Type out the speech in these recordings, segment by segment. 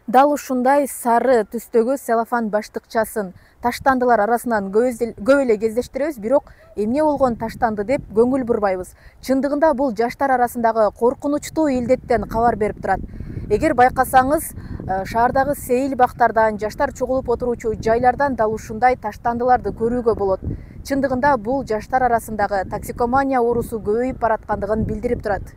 Дал ушундай сары түстөгү целлофан баштыкчасын таштандылар арасынан көп эле кездештиребиз, бирок эмне болгон таштанды деп көңүл бурбайбыз. Чындыгында бул жаштар арасындагы коркунучтуу илдеттен кабар берип турат. Эгер байкасаңыз, шаардагы сейил бактардан, жаштар чогулуп отуручу жайлардан дал ушундай таштандыларды көрүүгө болот. Чындыгында бул жаштар арасындагы токсикомания оорусу көбөйүп бараткандыгын билдирип турат.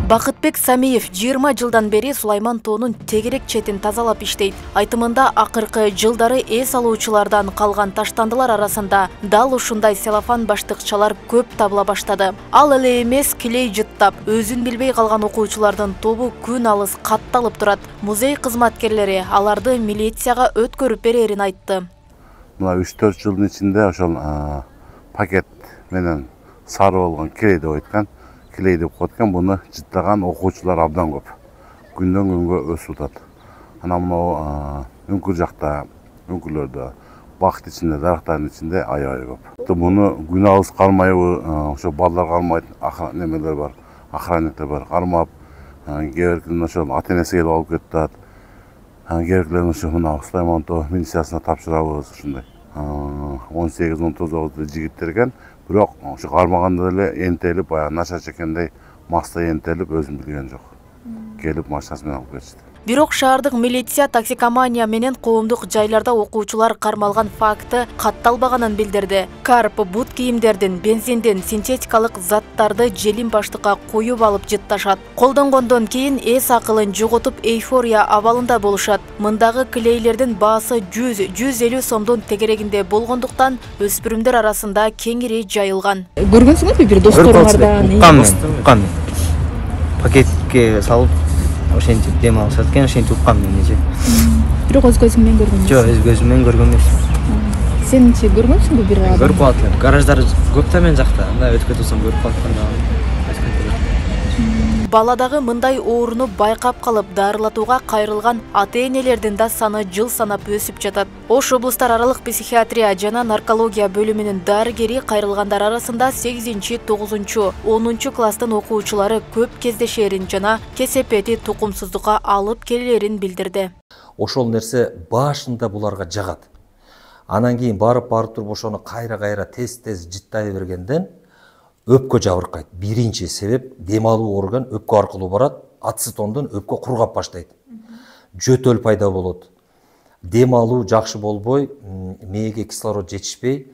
Бакытбек Самиев 20 жылдан бери Сулайман тоонун тегерек четин тазалап иштейт. Айтымында акыркы жылдары эс алуучулардан калган таштандылар арасында дал ушундай целлофан баштыкчалар көп табыла баштады. Ал эле эмес, килей жыттап, өзүн билбей калган окуучулардын тобу күн алыс катталып турат. Музей кызматкерлери аларды милицияга өткөрүп берерин айтты. Мына 3-4 жылдын ичинде ошол пакет менен сары болгон килей деп айткан. Килей деп коткан, буну жыттаган окуучулар абдан көп. Күндөн күнгө өсүп атат. Ана мына үңкүр жакта, үңкүрлөрдө, бакыт ичинде, дарактардын ичинде аябай көп. Буну күн алыс кармайбы, ошо балдар кармайт, немелер бар, охранниктер бар, кармап, кээбиркилерин ошо ата-энеси келип алып кетип атат. Кээбиркилерин ошо мына Сулайман тоо милициясына тапшырабыз ушундай. 18-19 жигиттер экен. Бирок ошо кармаганда эле энтелип, баягы начар чекендей маста энтелип өзүн билген жок. Келип машинасы менен алып кетишти. Бирок шаардык милиция токсикомания менен коомдук жайларда окуучулар кармалган факты катталбаганын билдирди. Карп, бут кийимдердин, бензиндин синтетикалык заттарды желим баштыкка коюп алып жытташат. Колдонгондон кийин эс акылын жоготуп эйфория абалында болушат. Мындагы клейлердин баасы 100-150 сомдун тегерегинде болгондуктан өспүрүмдөр арасында кеңири жайылган. Көргөнсүңүзбү бир досторуңардан? Уккан. Пакетке салып ошентип дем алышат экен, ошентип уккам мен эже. Бирок өз көзүң менен көргөн эмес. Жок, өз көзүм менен көргөн эмес. Сенчи көргөнсүңбү бир адам? Көрүп калат элем. Гараждар көп да мен жакта. Анда өтүп кетсем көрүп калат да. Баладагы мындай ооруну байкап калып дарылатууга кайрылган ата-энелердин да саны жыл санап өсүп жатат. Ош облустар аралык психиатрия жана наркология бөлүмүнүн дарыгери кайрылгандар арасында 8-9-10 класстын окуучулары көп кездешерин жана кесепети тукумсуздукка алып келерин билдирди. Ошол нерсе башында буларга жагат. Анан кийин барып туруп ошону кайра тез жыттай бергенден өпкө жабыркайт. Биринчи себеп дем алуу орган өпкө аркылуу барат, ацетондон өпкө кургап баштайт. Жөтөл пайда болот. Дем алуу жакшы болбой, мээге кислород жетишпей,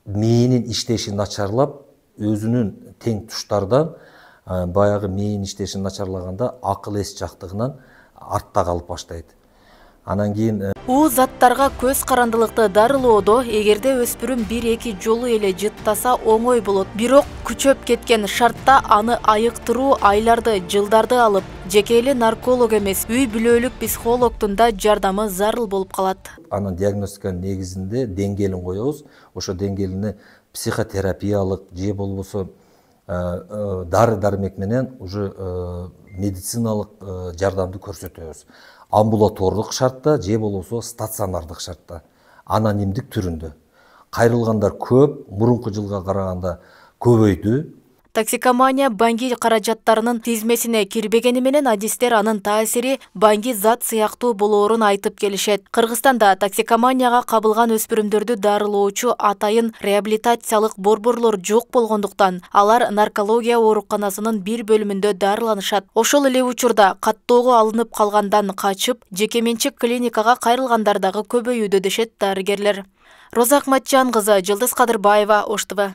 мээнин иштеши начарлап, өзүнүн тең туштардан баягы мээнин иштеши начарлаганда акыл эс жактыгынан артта калып баштайт. Анан кийин заттарга көз карандылыкты дарылоодо эгерде өспүрүм 1-2 жолу эле жыттаса оңой болот. Бирок күчөп кеткен шартта аны айыктыруу айларды, жылдарды алып, жеке эле нарколог эмес, үй бүлөлүк психологдун да жардамы зарыл болуп калат. Анын диагностиканын негизинде деңгээлин коебуз. Ошо деңгээлине психотерапиялык же болбосо дары-дармек менен уже медициналык жардамды көрсөтөбүз. Амбулаторлук шартта же болбосо стационардык шартта, анонимдик түрүндө. Кайрылгандар көп, мурунку жылга караганда көбөйдү. Токсикомания банги каражаттарынын тизмесине кирбегени менен адистер анын таасири банги зат сыяктуу болоорун айтып келишет. Кыргызстанда токсикоманияга кабылган өспүрүмдөрдү дарылоочу атайын реабилитациялык борборлор жок болгондуктан алар наркология ооруканасынын бир бөлүмүндө дарыланышат. Ошол эле учурда каттоого алынып калгандан качып, жекеменчик клиникага кайрылгандар дагы көбөйүүдө дешет дарыгерлер. Роза Акматжан кызы, Жылдыз Кадырбаева, Ош ТВ.